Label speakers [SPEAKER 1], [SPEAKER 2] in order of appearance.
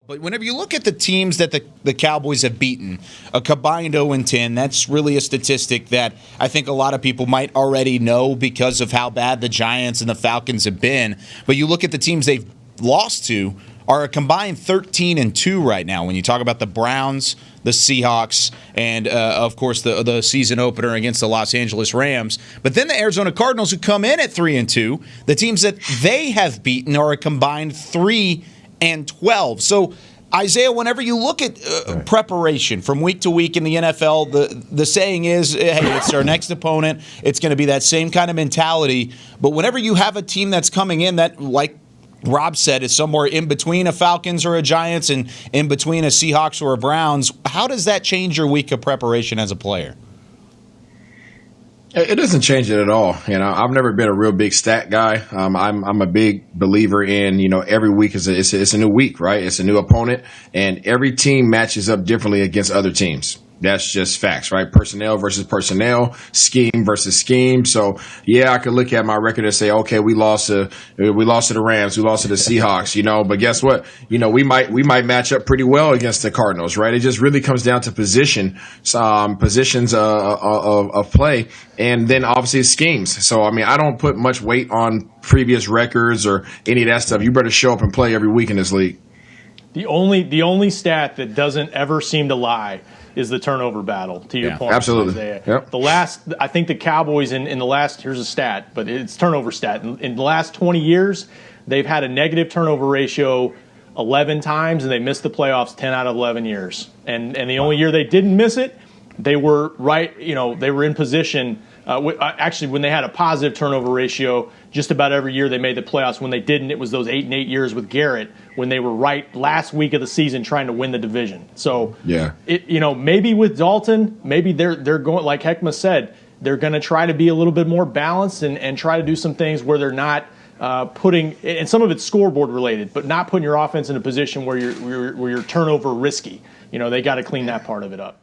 [SPEAKER 1] But whenever you look at the teams that the Cowboys have beaten, a combined 0-10, that's really a statistic that I think a lot of people might already know because of how bad the Giants and the Falcons have been. But you look at the teams they've lost to are a combined 13-2 right now. When you talk about the Browns, the Seahawks, and of course the season opener against the Los Angeles Rams. But then the Arizona Cardinals, who come in at 3-2, the teams that they have beaten are a combined 3-12. So, Isaiah, whenever you look at preparation from week to week in the NFL, the saying is, hey, it's our next opponent. It's going to be that same kind of mentality. But whenever you have a team that's coming in that, like Rob said, is somewhere in between a Falcons or a Giants and in between a Seahawks or a Browns, how does that change your week of preparation as a player?
[SPEAKER 2] It doesn't change it at all. I've never been a real big stat guy. I'm a big believer in, every week it's a new week, right? It's a new opponent, and every team matches up differently against other teams. That's just facts, right? Personnel versus personnel, scheme versus scheme. So, yeah, I could look at my record and say, okay, we lost to the Rams, we lost to the Seahawks, but guess what? We might match up pretty well against the Cardinals, right? It just really comes down to positions of play, and then obviously schemes. So, I don't put much weight on previous records or any of that stuff. You better show up and play every week in this league.
[SPEAKER 3] The only stat that doesn't ever seem to lie is the turnover battle, to your point.
[SPEAKER 2] Absolutely.
[SPEAKER 3] Isaiah.
[SPEAKER 2] Yep.
[SPEAKER 3] I think the Cowboys in the last, here's a stat, but it's turnover stat. In the last 20 years, they've had a negative turnover ratio 11 times, and they missed the playoffs 10 out of 11 years. And the only year they didn't miss it, they were they were in position. Actually, when they had a positive turnover ratio, just about every year they made the playoffs. When they didn't, it was those 8-8 years with Garrett when they were right last week of the season trying to win the division. So,
[SPEAKER 2] yeah,
[SPEAKER 3] maybe with Dalton, maybe they're going, like Heckma said, they're going to try to be a little bit more balanced and try to do some things where they're not putting, and some of it's scoreboard related, but not putting your offense in a position where you're turnover risky. They got to clean that part of it up.